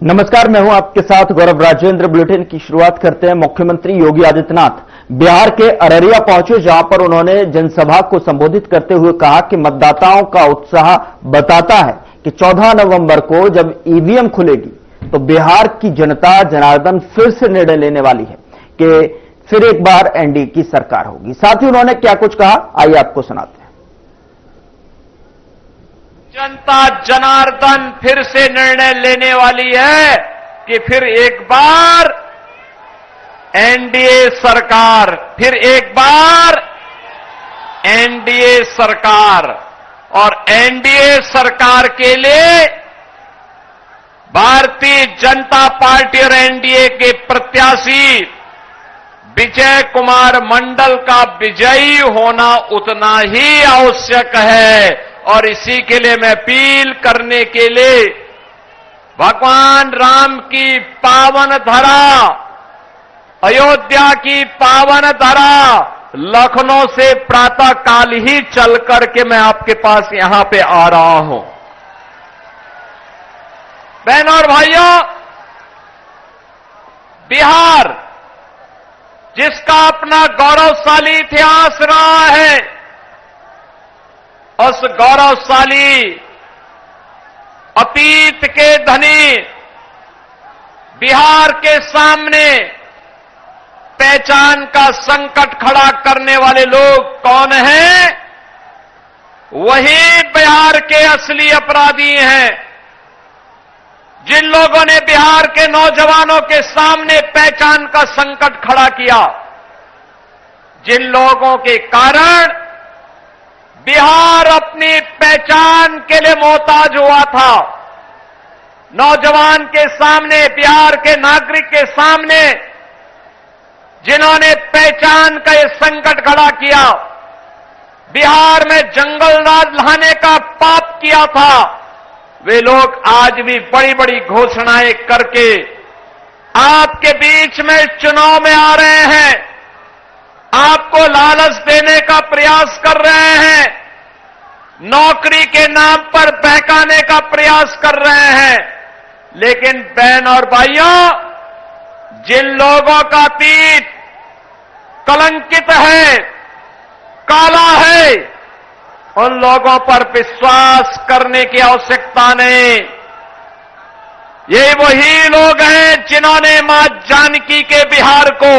नमस्कार, मैं हूं आपके साथ गौरव राजेंद्र। बुलेटिन की शुरुआत करते हैं। मुख्यमंत्री योगी आदित्यनाथ बिहार के अररिया पहुंचे, जहां पर उन्होंने जनसभा को संबोधित करते हुए कहा कि मतदाताओं का उत्साह बताता है कि 14 नवंबर को जब ईवीएम खुलेगी तो बिहार की जनता जनार्दन फिर से निर्णय लेने वाली है कि फिर एक बार एनडीए की सरकार होगी। साथ ही उन्होंने क्या कुछ कहा, आइए आपको सुनाते हैं। जनता जनार्दन फिर से निर्णय लेने वाली है कि फिर एक बार एनडीए सरकार, फिर एक बार एनडीए सरकार। और एनडीए सरकार के लिए भारतीय जनता पार्टी और एनडीए के प्रत्याशी विजय कुमार मंडल का विजयी होना उतना ही आवश्यक है। और इसी के लिए मैं अपील करने के लिए भगवान राम की पावन धरा, अयोध्या की पावन धरा, लखनऊ से प्रातः काल ही चल करके मैं आपके पास यहां पे आ रहा हूं। बहनों और भाइयों, बिहार जिसका अपना गौरवशाली इतिहास रहा है, उस गौरवशाली अतीत के धनी बिहार के सामने पहचान का संकट खड़ा करने वाले लोग कौन हैं? वही बिहार के असली अपराधी हैं। जिन लोगों ने बिहार के नौजवानों के सामने पहचान का संकट खड़ा किया, जिन लोगों के कारण बिहार अपनी पहचान के लिए मोहताज हुआ था, नौजवान के सामने, बिहार के नागरिक के सामने जिन्होंने पहचान का ये संकट खड़ा किया, बिहार में जंगल राज लाने का पाप किया था, वे लोग आज भी बड़ी बड़ी घोषणाएं करके आपके बीच में चुनाव में आ रहे हैं, आपको लालच देने का प्रयास कर रहे हैं, नौकरी के नाम पर बहकाने का प्रयास कर रहे हैं। लेकिन बहन और भाइयों, जिन लोगों का अतीत कलंकित है, काला है, उन लोगों पर विश्वास करने की आवश्यकता नहीं। ये वही लोग हैं जिन्होंने मां जानकी के बिहार को,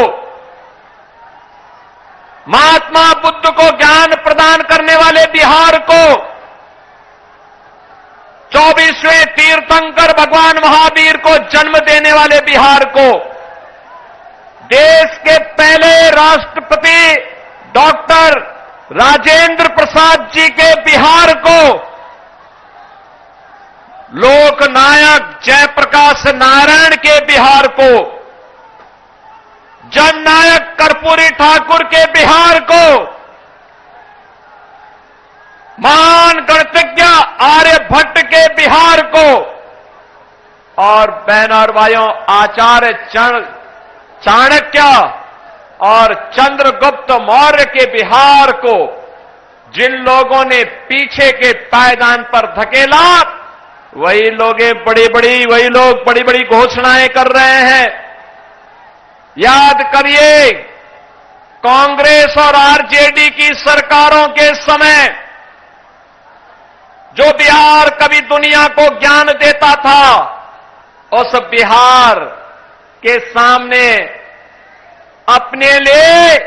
महात्मा बुद्ध को ज्ञान प्रदान करने वाले बिहार को, 24वें तीर्थंकर भगवान महावीर को जन्म देने वाले बिहार को, देश के पहले राष्ट्रपति डॉक्टर राजेंद्र प्रसाद जी के बिहार को, लोकनायक जयप्रकाश नारायण के बिहार को, जननायक कर्पूरी ठाकुर के बिहार को, महान गणितज्ञ आर्यभट्ट के बिहार को, और बहन और भाइयों, आचार्य चाणक्य और चंद्रगुप्त मौर्य के बिहार को जिन लोगों ने पीछे के पायदान पर धकेला, वही लोग बड़ी बड़ी घोषणाएं कर रहे हैं। याद करिए, कांग्रेस और आरजेडी की सरकारों के समय जो बिहार कभी दुनिया को ज्ञान देता था, उस बिहार के सामने अपने लिए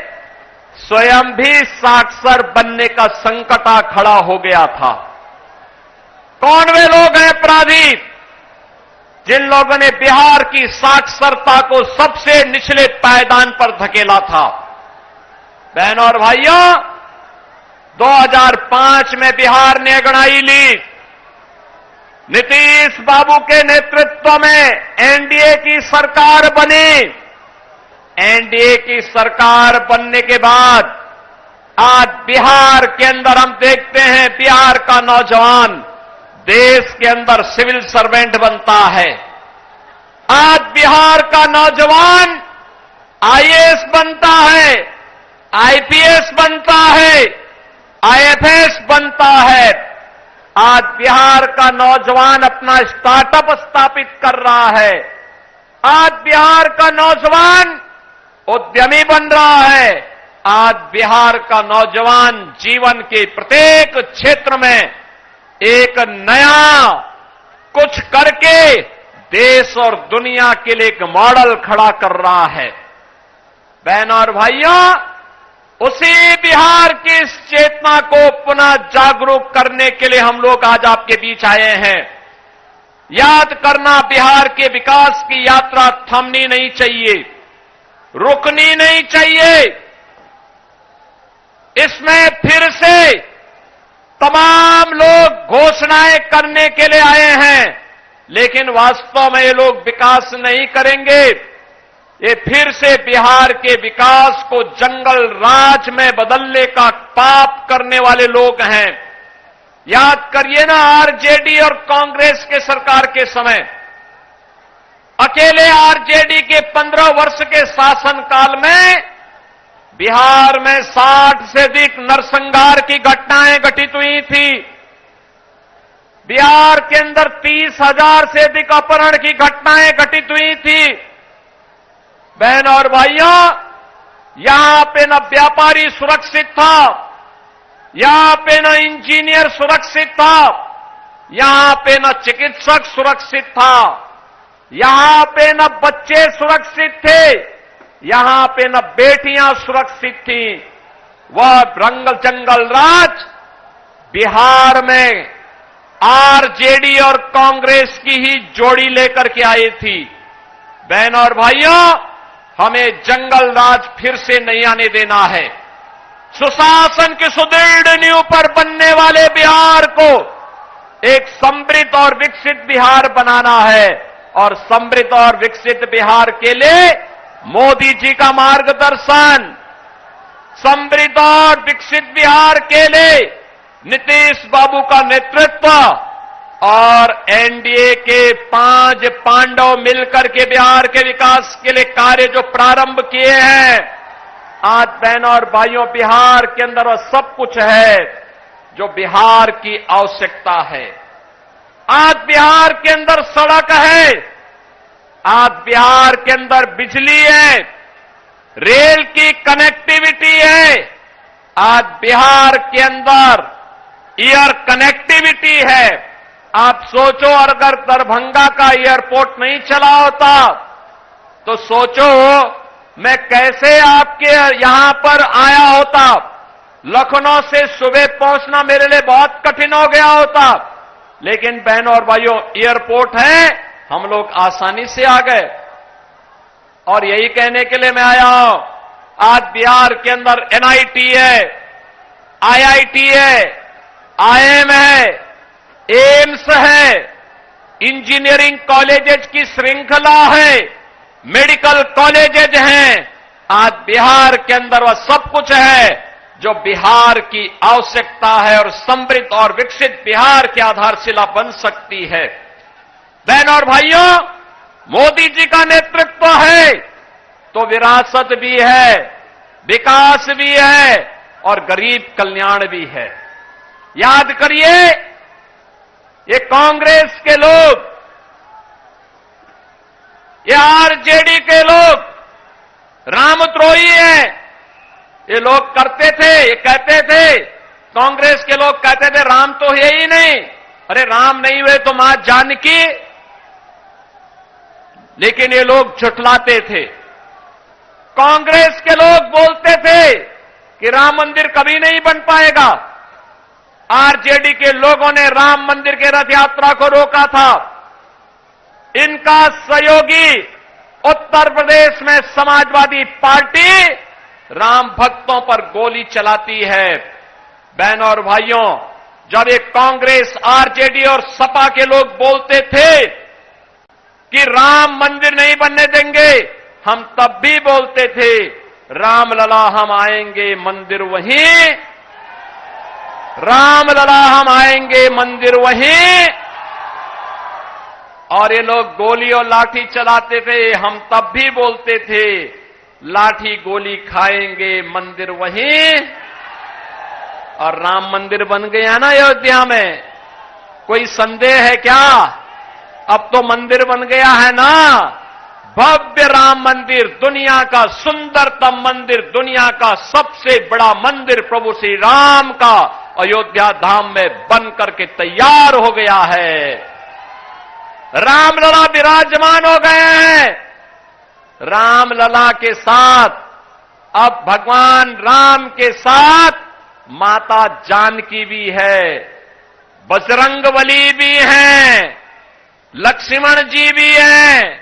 स्वयं भी साक्षर बनने का संकट आ खड़ा हो गया था। कौन वे लोग हैं अपराधी? जिन लोगों ने बिहार की साक्षरता को सबसे निचले पायदान पर धकेला था। बहनों और भाइयों, 2005 में बिहार ने अंगड़ाई ली। नीतीश बाबू के नेतृत्व में एनडीए की सरकार बनी। एनडीए की सरकार बनने के बाद आज बिहार के अंदर हम देखते हैं, बिहार का नौजवान देश के अंदर सिविल सर्वेंट बनता है। आज बिहार का नौजवान आईएएस बनता है, आईपीएस बनता है, आईएफएस बनता है। आज बिहार का नौजवान अपना स्टार्टअप स्थापित कर रहा है। आज बिहार का नौजवान उद्यमी बन रहा है। आज बिहार का नौजवान जीवन के प्रत्येक क्षेत्र में एक नया कुछ करके देश और दुनिया के लिए एक मॉडल खड़ा कर रहा है। बहनों और भाइयों, उसी बिहार की इस चेतना को पुनः जागरूक करने के लिए हम लोग आज आपके बीच आए हैं। याद करना, बिहार के विकास की यात्रा थमनी नहीं चाहिए, रुकनी नहीं चाहिए। इसमें फिर से तमाम लोग घोषणाएं करने के लिए आए हैं, लेकिन वास्तव में ये लोग विकास नहीं करेंगे। ये फिर से बिहार के विकास को जंगल राज में बदलने का पाप करने वाले लोग हैं। याद करिए ना, आरजेडी और कांग्रेस के सरकार के समय अकेले आरजेडी के 15 वर्ष के शासनकाल में बिहार में 60 से अधिक नरसंहार की घटनाएं घटित हुई थी। बिहार के अंदर 30,000 से अधिक अपहरण की घटनाएं घटित हुई थी। बहनों और भाइयों, यहां पे न व्यापारी सुरक्षित था, यहां पे न इंजीनियर सुरक्षित था, यहां पे न चिकित्सक सुरक्षित था, यहां पे न बच्चे सुरक्षित थे, यहां पे न बेटियां सुरक्षित थी। वह जंगल राज बिहार में आरजेडी और कांग्रेस की ही जोड़ी लेकर के आई थी। बहनों और भाइयों, हमें जंगल राज फिर से नहीं आने देना है। सुशासन की सुदृढ़ नींव पर बनने वाले बिहार को एक समृद्ध और विकसित बिहार बनाना है, और समृद्ध और विकसित बिहार के लिए मोदी जी का मार्गदर्शन, समृद्ध और विकसित बिहार के लिए नीतीश बाबू का नेतृत्व और एनडीए के 5 पांडव मिलकर के बिहार के विकास के लिए कार्य जो प्रारंभ किए हैं, आज बहनों और भाइयों, बिहार के अंदर वह सब कुछ है जो बिहार की आवश्यकता है। आज बिहार के अंदर सड़क है, आज बिहार के अंदर बिजली है, रेल की कनेक्टिविटी है, आज बिहार के अंदर एयर कनेक्टिविटी है। आप सोचो, अगर दरभंगा का एयरपोर्ट नहीं चला होता तो सोचो मैं कैसे आपके यहां पर आया होता। लखनऊ से सुबह पहुंचना मेरे लिए बहुत कठिन हो गया होता, लेकिन बहनों और भाइयों, एयरपोर्ट है, हम लोग आसानी से आ गए। और यही कहने के लिए मैं आया हूं, आज बिहार के अंदर एनआईटी है, आईआईटी है, आईएम है, एम्स है, इंजीनियरिंग कॉलेजेस की श्रृंखला है, मेडिकल कॉलेजेस हैं। आज बिहार के अंदर वह सब कुछ है जो बिहार की आवश्यकता है और समृद्ध और विकसित बिहार की आधारशिला बन सकती है। बहनों और भाइयों, मोदी जी का नेतृत्व है तो विरासत भी है, विकास भी है और गरीब कल्याण भी है। याद करिए, ये कांग्रेस के लोग, ये आरजेडी के लोग रामद्रोही हैं। ये लोग करते थे, ये कहते थे, कांग्रेस के लोग कहते थे राम तो है ही नहीं। अरे राम नहीं हुए तो मां जानकी। लेकिन ये लोग झुठलाते थे। कांग्रेस के लोग बोलते थे कि राम मंदिर कभी नहीं बन पाएगा। आरजेडी के लोगों ने राम मंदिर के रथ यात्रा को रोका था। इनका सहयोगी उत्तर प्रदेश में समाजवादी पार्टी राम भक्तों पर गोली चलाती है। बहनों और भाइयों, जब एक कांग्रेस, आरजेडी और सपा के लोग बोलते थे कि राम मंदिर नहीं बनने देंगे, हम तब भी बोलते थे राम लला हम आएंगे मंदिर वहीं, राम लला हम आएंगे मंदिर वहीं। और ये लोग गोली और लाठी चलाते थे, हम तब भी बोलते थे लाठी गोली खाएंगे मंदिर वहीं। और राम मंदिर बन गया ना अयोध्या में। कोई संदेह है क्या? अब तो मंदिर बन गया है ना, भव्य राम मंदिर, दुनिया का सुंदरतम मंदिर, दुनिया का सबसे बड़ा मंदिर प्रभु श्री राम का अयोध्या धाम में बन करके तैयार हो गया है। रामलला विराजमान हो गए हैं। रामलला के साथ अब भगवान राम के साथ माता जानकी भी है, बजरंगबली भी हैं, लक्ष्मण जी भी हैं,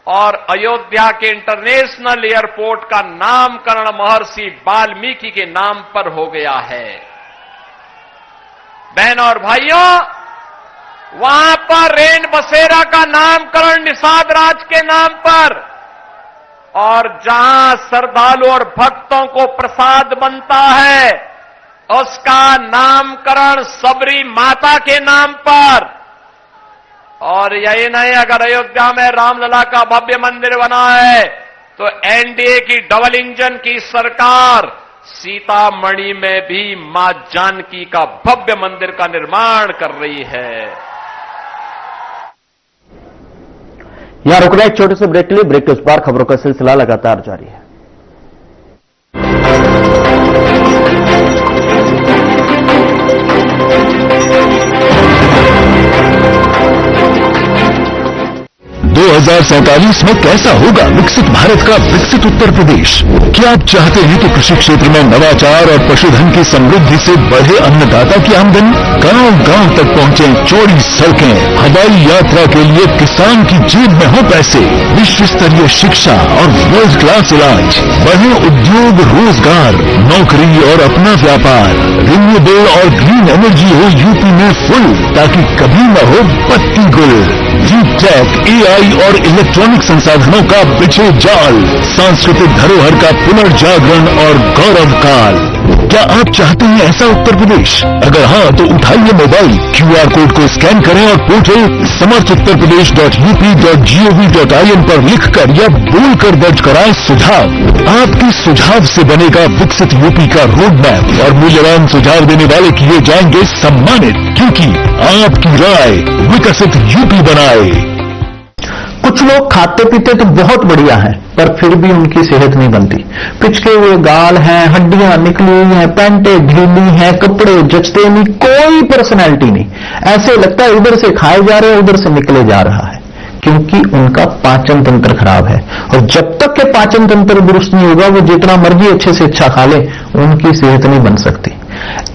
और अयोध्या के इंटरनेशनल एयरपोर्ट का नामकरण महर्षि वाल्मीकि के नाम पर हो गया है। बहन और भाइयों, वहां पर रेन बसेरा का नामकरण निषाद राज के नाम पर, और जहां श्रद्धालु और भक्तों को प्रसाद बनता है उसका नामकरण सबरी माता के नाम पर। और यही नहीं, अगर अयोध्या में रामलला का भव्य मंदिर बना है तो एनडीए की डबल इंजन की सरकार सीतामढ़ी में भी मां जानकी का भव्य मंदिर का निर्माण कर रही है। यहां रुक रहे हैं एक छोटे से ब्रेक के लिए। ब्रेक के उस पार खबरों का सिलसिला लगातार जारी है। 2047 में कैसा होगा विकसित भारत का विकसित उत्तर प्रदेश? क्या आप चाहते हैं कि कृषि क्षेत्र में नवाचार और पशुधन की समृद्धि से बढ़े अन्नदाता की आमदनी? गांव-गांव तक पहुंचे चौड़ी सड़कें, हवाई यात्रा के लिए किसान की जेब में हो पैसे, विश्व स्तरीय शिक्षा और वर्ल्ड क्लास इलाज, बढ़े उद्योग, रोजगार, नौकरी और अपना व्यापार, रिन्यूएबल और ग्रीन एनर्जी हो यूपी में फुल, ताकि कभी न हो पत्ती गुल। डीप टेक, एआई और इलेक्ट्रॉनिक संसाधनों का बिछे जाल, सांस्कृतिक धरोहर का पुनर्जागरण और गौरव काल। क्या आप चाहते हैं ऐसा उत्तर प्रदेश? अगर हाँ तो उठाइए मोबाइल, क्यूआर कोड को स्कैन करें और पोर्टल samarthuttarpradesh.up.gov.in पर लिखकर या बोलकर दर्ज कराएं सुझाव। आपके सुझाव से बनेगा विकसित यूपी का रोड मैप और मूल्यवान सुझाव देने वाले किए जाएंगे सम्मानित, क्योंकि आपकी राय विकसित यूपी बनाए। कुछ लोग खाते पीते तो बहुत बढ़िया हैं, पर फिर भी उनकी सेहत नहीं बनती। पिचके हुए गाल हैं, हड्डियां निकली हुई हैं, पैंटें ढीली हैं, कपड़े जचते नहीं, कोई पर्सनैलिटी नहीं। ऐसे लगता है इधर से खाए जा रहे हैं, उधर से निकले जा रहा है, क्योंकि उनका पाचन तंत्र खराब है। और जब तक के पाचन तंत्र दुरुस्त नहीं होगा, वो जितना मर्जी अच्छे से अच्छा खा ले, उनकी सेहत नहीं बन सकती।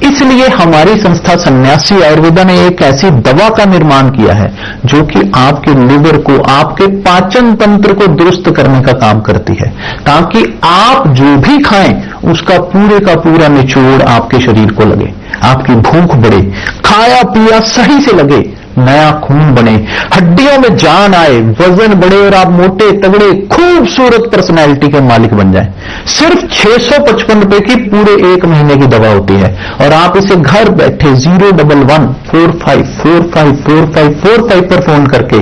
इसलिए हमारी संस्था सन्यासी आयुर्वेदा ने एक ऐसी दवा का निर्माण किया है जो कि आपके लिवर को, आपके पाचन तंत्र को दुरुस्त करने का काम करती है, ताकि आप जो भी खाएं उसका पूरे का पूरा निचोड़ आपके शरीर को लगे, आपकी भूख बढ़े, खाया पिया सही से लगे, नया खून बने, हड्डियों में जान आए, वजन बढ़े और आप मोटे तगड़े खूबसूरत पर्सनैलिटी के मालिक बन जाएं। सिर्फ 655 रुपए की पूरे 1 महीने की दवा होती है और आप इसे घर बैठे 01145454545 पर फोन करके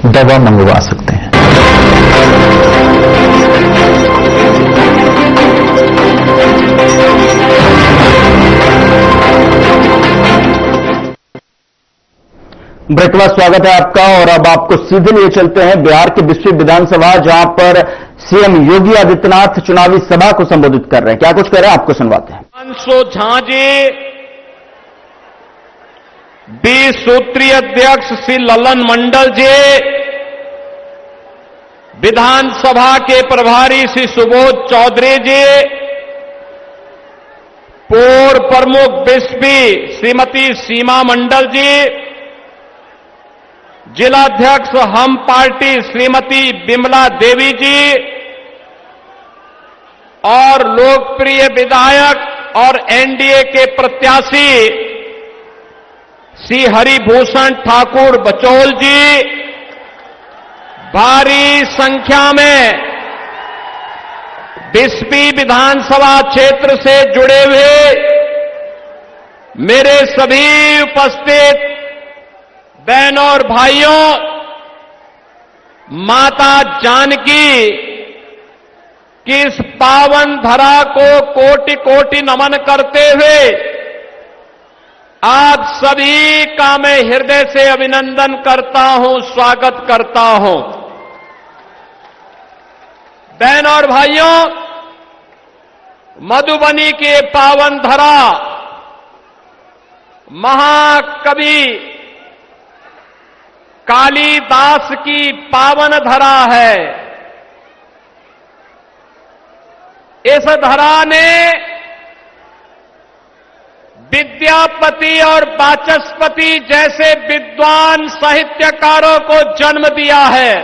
दवा मंगवा सकते हैं। ब्रेक में स्वागत है आपका। और अब आपको सीधे लिए चलते हैं बिहार के बिस्फी विधानसभा, जहां पर सीएम योगी आदित्यनाथ चुनावी सभा को संबोधित कर रहे हैं। क्या कुछ कह रहे हैं आपको सुनवाते हैं। 500 झांझे 20 सूत्रीय अध्यक्ष श्री ललन मंडल जी, विधानसभा के प्रभारी श्री सुबोध चौधरी जी, पूर्व प्रमुख बिस्फी श्रीमती सीमा मंडल जी, जिलाध्यक्ष हम पार्टी श्रीमती बिमला देवी जी और लोकप्रिय विधायक और एनडीए के प्रत्याशी श्री हरिभूषण ठाकुर बचौल जी, भारी संख्या में बिस्फी विधानसभा क्षेत्र से जुड़े हुए मेरे सभी उपस्थित बहनों और भाइयों, माता जानकी की इस पावन धरा को कोटि कोटि नमन करते हुए आप सभी का मैं हृदय से अभिनंदन करता हूं, स्वागत करता हूं। बहन और भाइयों, मधुबनी के पावन धरा महाकवि कालिदास की पावन धरा है। इस धरा ने विद्यापति और वाचस्पति जैसे विद्वान साहित्यकारों को जन्म दिया है।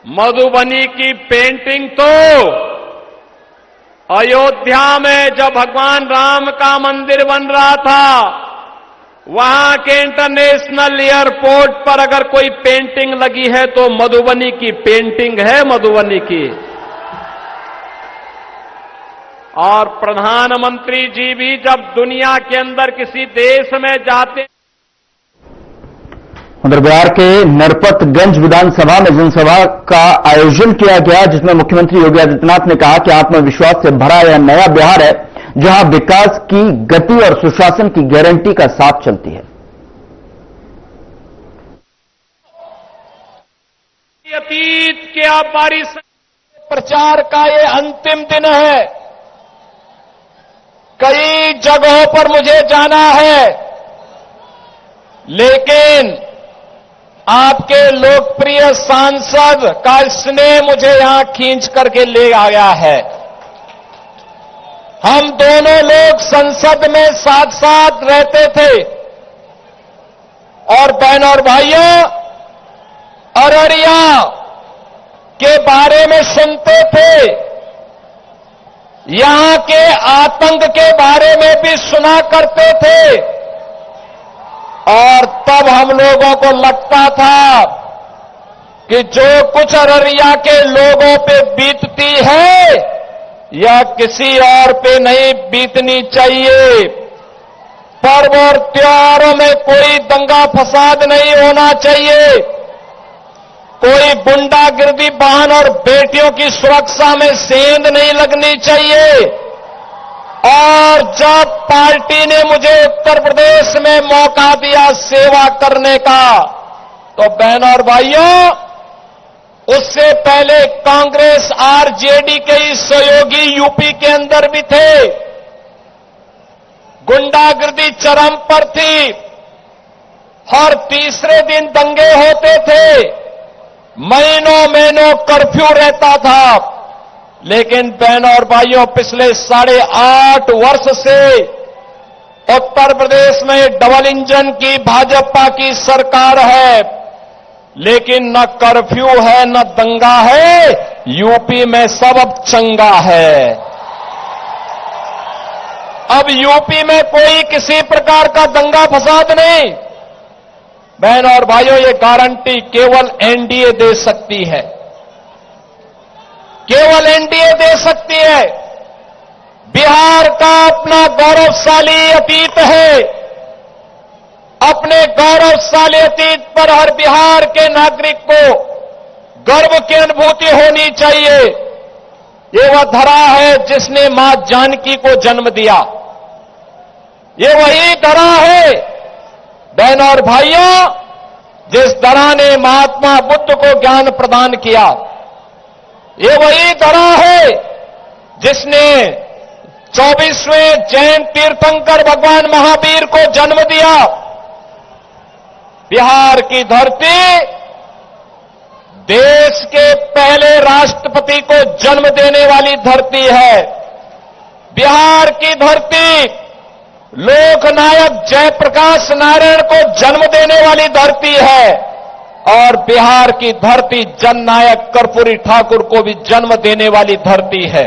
मधुबनी की पेंटिंग तो अयोध्या में जब भगवान राम का मंदिर बन रहा था, वहां के इंटरनेशनल एयरपोर्ट पर अगर कोई पेंटिंग लगी है तो मधुबनी की पेंटिंग है, मधुबनी की। और प्रधानमंत्री जी भी जब दुनिया के अंदर किसी देश में जाते, उधर बिहार के नरपतगंज विधानसभा में जनसभा का आयोजन किया गया, जिसमें मुख्यमंत्री योगी आदित्यनाथ ने कहा कि आत्मविश्वास से भरा यह नया बिहार है, जहां विकास की गति और सुशासन की गारंटी का साथ चलती है। अतीत के आबारी प्रचार का ये अंतिम दिन है। कई जगहों पर मुझे जाना है, लेकिन आपके लोकप्रिय सांसद का स्नेह मुझे यहां खींच करके ले आया है। हम दोनों लोग संसद में साथ साथ रहते थे और बहन और भाइयों, अररिया के बारे में सुनते थे, यहां के आतंक के बारे में भी सुना करते थे, और तब हम लोगों को लगता था कि जो कुछ अररिया के लोगों पे बीतती है यह किसी और पे नहीं बीतनी चाहिए। पर्व और त्योहारों में कोई दंगा फसाद नहीं होना चाहिए, कोई गुंडागिर्दी बहन और बेटियों की सुरक्षा में सेंध नहीं लगनी चाहिए। और जब पार्टी ने मुझे उत्तर प्रदेश में मौका दिया सेवा करने का, तो बहन और भाइयों, उससे पहले कांग्रेस आरजेडी के ही सहयोगी यूपी के अंदर भी थे। गुंडागिर्दी चरम पर थी, हर तीसरे दिन दंगे होते थे, महीनों महीनों कर्फ्यू रहता था। लेकिन बहनों और भाइयों, पिछले 8.5 वर्ष से उत्तर प्रदेश में डबल इंजन की भाजपा की सरकार है, लेकिन न कर्फ्यू है न दंगा है। यूपी में सब अब चंगा है। अब यूपी में कोई किसी प्रकार का दंगा फसाद नहीं। बहनों और भाइयों, ये गारंटी केवल एनडीए दे सकती है, केवल एनडीए दे सकती है। बिहार का अपना गौरवशाली अतीत है। अपने गौरवशाली अतीत पर हर बिहार के नागरिक को गर्व की अनुभूति होनी चाहिए। ये वह धरा है जिसने मां जानकी को जन्म दिया। ये वही धरा है बहनों और भाइयों, जिस धरा ने महात्मा बुद्ध को ज्ञान प्रदान किया। ये वही धरा है जिसने 24वें जैन तीर्थंकर भगवान महावीर को जन्म दिया। बिहार की धरती देश के पहले राष्ट्रपति को जन्म देने वाली धरती है। बिहार की धरती लोकनायक जयप्रकाश नारायण को जन्म देने वाली धरती है, और बिहार की धरती जननायक कर्पूरी ठाकुर को भी जन्म देने वाली धरती है।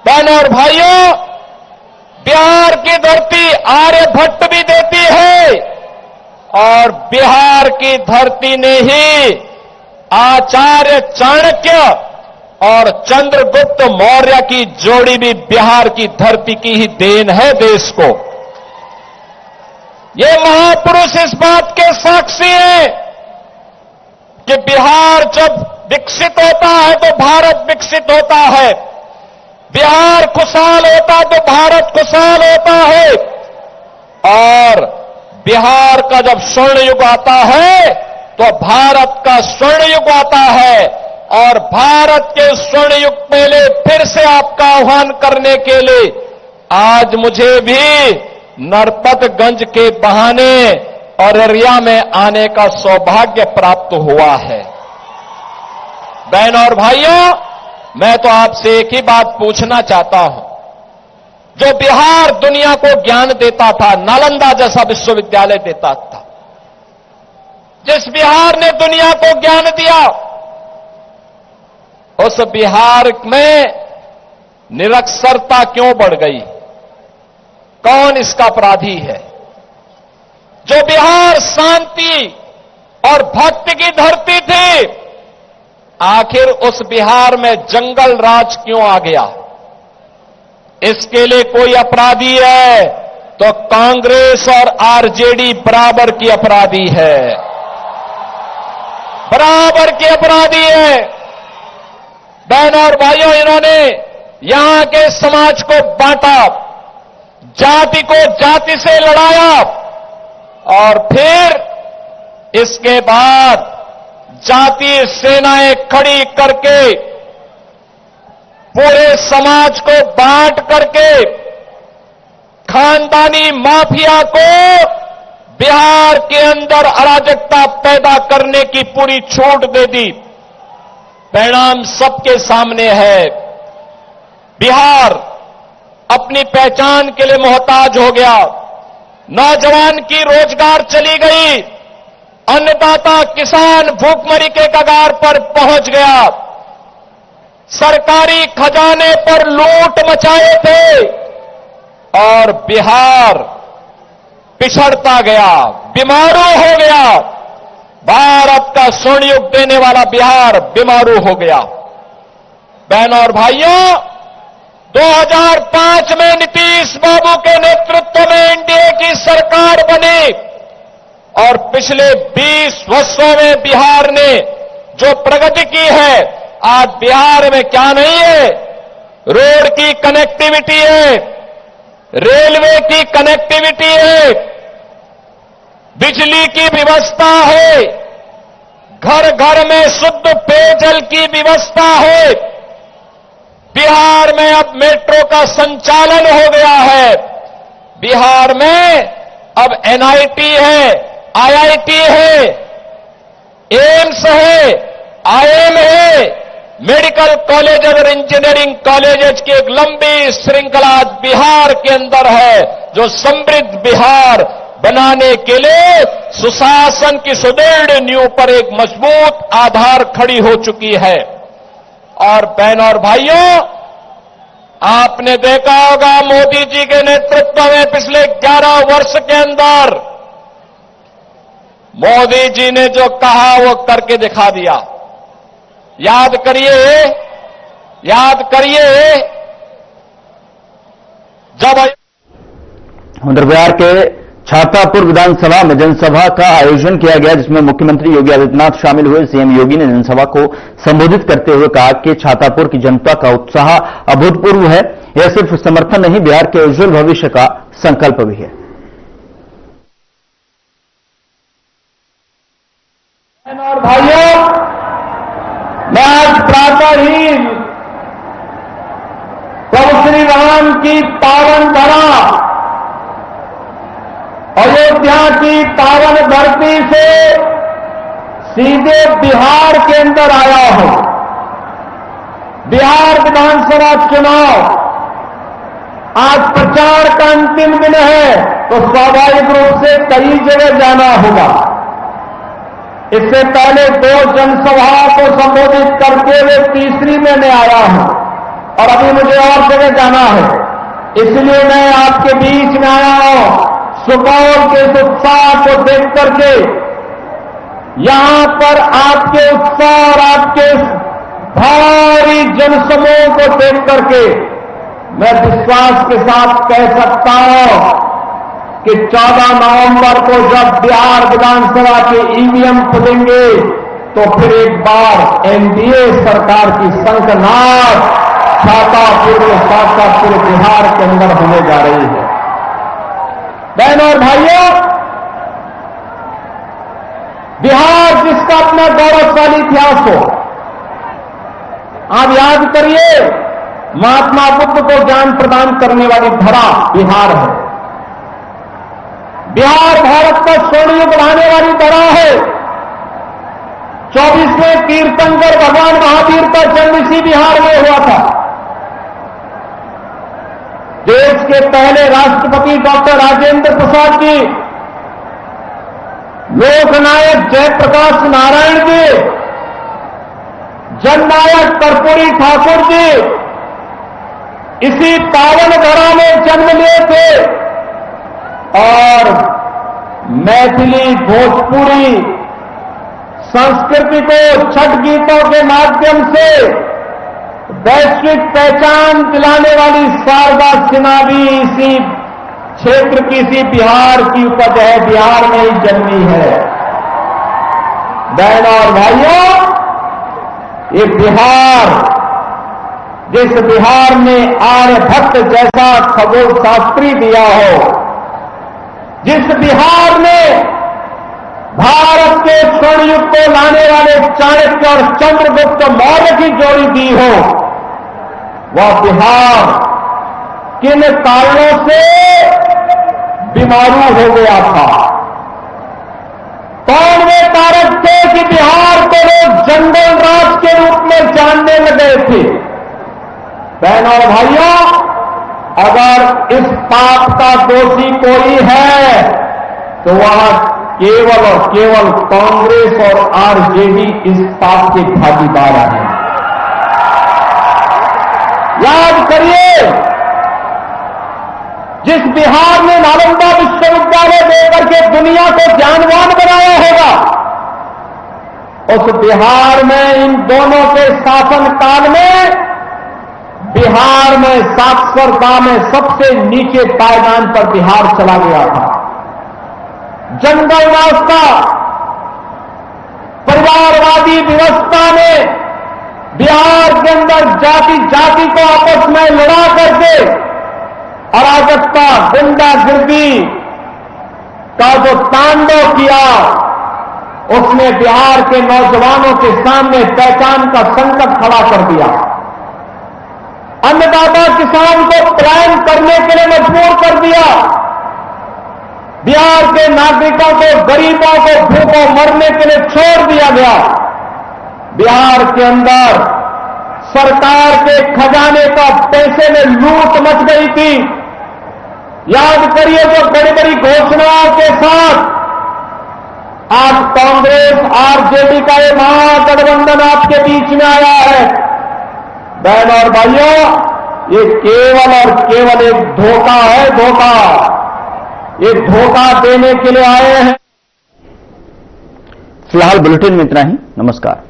बहनों और भाइयों, बिहार की धरती आर्यभट्ट भी देती है, और बिहार की धरती ने ही आचार्य चाणक्य और चंद्रगुप्त मौर्य की जोड़ी भी बिहार की धरती की ही देन है देश को। ये महापुरुष इस बात के साक्षी हैं कि बिहार जब विकसित होता है तो भारत विकसित होता है। बिहार खुशहाल होता तो भारत खुशहाल होता है। और बिहार का जब स्वर्ण युग आता है तो भारत का स्वर्ण युग आता है। और भारत के स्वर्ण युग पहले फिर से आपका आह्वान करने के लिए आज मुझे भी नरपतगंज के बहाने अररिया में आने का सौभाग्य प्राप्त हुआ है। बहनों और भाइयों, मैं तो आपसे एक ही बात पूछना चाहता हूं। जो बिहार दुनिया को ज्ञान देता था, नालंदा जैसा विश्वविद्यालय देता था, जिस बिहार ने दुनिया को ज्ञान दिया, उस बिहार में निरक्षरता क्यों बढ़ गई? कौन इसका अपराधी है? जो बिहार शांति और भक्ति की धरती थी, आखिर उस बिहार में जंगल राज क्यों आ गया? इसके लिए कोई अपराधी है तो कांग्रेस और आरजेडी बराबर की अपराधी है, बराबर की अपराधी है। बहनों और भाइयों, इन्होंने यहां के समाज को बांटा, जाति को जाति से लड़ाया और फिर इसके बाद जातीय सेनाएं खड़ी करके पूरे समाज को बांट करके खानदानी माफिया को बिहार के अंदर अराजकता पैदा करने की पूरी छूट दे दी। परिणाम सबके सामने है। बिहार अपनी पहचान के लिए मोहताज हो गया। नौजवान की रोजगार चली गई। अन्नदाता किसान भूखमरी के कगार पर पहुंच गया। सरकारी खजाने पर लूट मचाए थे और बिहार पिछड़ता गया, बीमारू हो गया। भारत का स्वर्ण युग देने वाला बिहार बीमारू हो गया। बहनों और भाइयों, 2005 में नीतीश बाबू के नेतृत्व में एनडीए की सरकार बनी और पिछले 20 वर्षों में बिहार ने जो प्रगति की है, आज बिहार में क्या नहीं है? रोड की कनेक्टिविटी है, रेलवे की कनेक्टिविटी है, बिजली की व्यवस्था है, घर घर में शुद्ध पेयजल की व्यवस्था है। बिहार में अब मेट्रो का संचालन हो गया है। बिहार में अब एनआईटी है, आईआईटी है, एम्स है, आईएम है, मेडिकल कॉलेज और इंजीनियरिंग कॉलेजेस की एक लंबी श्रृंखला बिहार के अंदर है, जो समृद्ध बिहार बनाने के लिए सुशासन की सुदृढ़ नींव पर एक मजबूत आधार खड़ी हो चुकी है। और बहनों और भाइयों, आपने देखा होगा मोदी जी के नेतृत्व में पिछले 11 वर्ष के अंदर मोदी जी ने जो कहा वो करके दिखा दिया। याद करिए जब उधर बिहार के छातापुर विधानसभा में जनसभा का आयोजन किया गया, जिसमें मुख्यमंत्री योगी आदित्यनाथ शामिल हुए। सीएम योगी ने जनसभा को संबोधित करते हुए कहा कि छातापुर की जनता का उत्साह अभूतपूर्व है। यह सिर्फ समर्थन नहीं, बिहार के उज्जवल भविष्य का संकल्प भी है। और भाइयों, मैं आज प्रातः ही प्रभु श्री राम की पावन धरा अयोध्या की पावन धरती से सीधे बिहार के अंदर आया हूं। बिहार विधानसभा चुनाव आज प्रचार का अंतिम दिन है, तो स्वाभाविक रूप से कई जगह जाना होगा। इससे पहले 2 जनसभाओं को संबोधित करके हुए तीसरी में मैं आया हूं और अभी मुझे और जगह जाना है। इसलिए मैं आपके बीच में आया हूं। सुपौल के इस उत्साह को देख करके, यहां पर आपके उत्साह और आपके भारी जनसमूह को देख करके मैं विश्वास के साथ कह सकता हूं कि 14 नवंबर को जब बिहार विधानसभा के ईवीएम खुलेंगे तो फिर एक बार एनडीए सरकार की शंखनाद छातापुर के साथ साथ पूरे बिहार के अंदर होने जा रही है। बहनों और भाइयों, बिहार जिसका अपना गौरवशाली इतिहास हो, आप याद करिए, महात्मा बुद्ध को ज्ञान प्रदान करने वाली धरा बिहार है। बिहार भारत का स्वर्ण युग लाने वाली धरा है। 24वें तीर्थंकर भगवान महावीर का जन्म इसी बिहार में हुआ था। देश के पहले राष्ट्रपति डॉक्टर राजेंद्र प्रसाद जी, लोकनायक जयप्रकाश नारायण जी, जननायक कर्पूरी ठाकुर जी इसी पावन धरा में जन्म लिए थे और मैथिली, भोजपुरी संस्कृति को छठ गीतों के माध्यम से वैश्विक पहचान दिलाने वाली शारदा सिन्हा भी इसी क्षेत्र की, इसी बिहार की उपज है, बिहार में ही जन्मी है। बहनों और भाइयों, ये बिहार, जिस बिहार में आर्यभट्ट जैसा खगोल शास्त्री दिया हो, जिस बिहार में भारत के स्वर्ण युग को लाने वाले चाणक्य और चंद्रगुप्त मौर्य की जोड़ी दी हो, वह बिहार किन कारणों से बीमारू हो गया था? कौन वे कारक थे कि बिहार को लोग जंगल राज के रूप में जानने लगे थे? बहनों और भाइयों, अगर इस पाप का दोषी कोई है तो वह केवल और केवल कांग्रेस और आरजेडी इस पाप के भागीदार हैं। याद करिए, जिस बिहार ने नालंदा विश्वविद्यालय देकर के दुनिया को ज्ञानवान बनाया होगा, उस बिहार में इन दोनों के शासनकाल में बिहार में साक्षरता में सबसे नीचे पायदान पर बिहार चला गया था। जंगल रास्ता, परिवारवादी व्यवस्था ने बिहार के अंदर जाति जाति को आपस में लड़ा करके अराजकता, गुंडागिर्दी का जो तांडव किया, उसने बिहार के नौजवानों के सामने पहचान का संकट खड़ा कर दिया। अन्नदाता किसान को पलायन करने के लिए मजबूर कर दिया। बिहार के नागरिकों को, गरीबों को भूखों मरने के लिए छोड़ दिया गया। बिहार के अंदर सरकार के खजाने का पैसे में लूट मच गई थी। याद करिए, जो बड़ी बड़ी घोषणाओं के साथ आज कांग्रेस आरजेडी का ये महागठबंधन आपके बीच में आया है। बहनों और भाइयों, ये केवल और केवल एक धोखा है, धोखा। ये धोखा देने के लिए आए हैं। फिलहाल बुलेटिन में इतना ही। नमस्कार।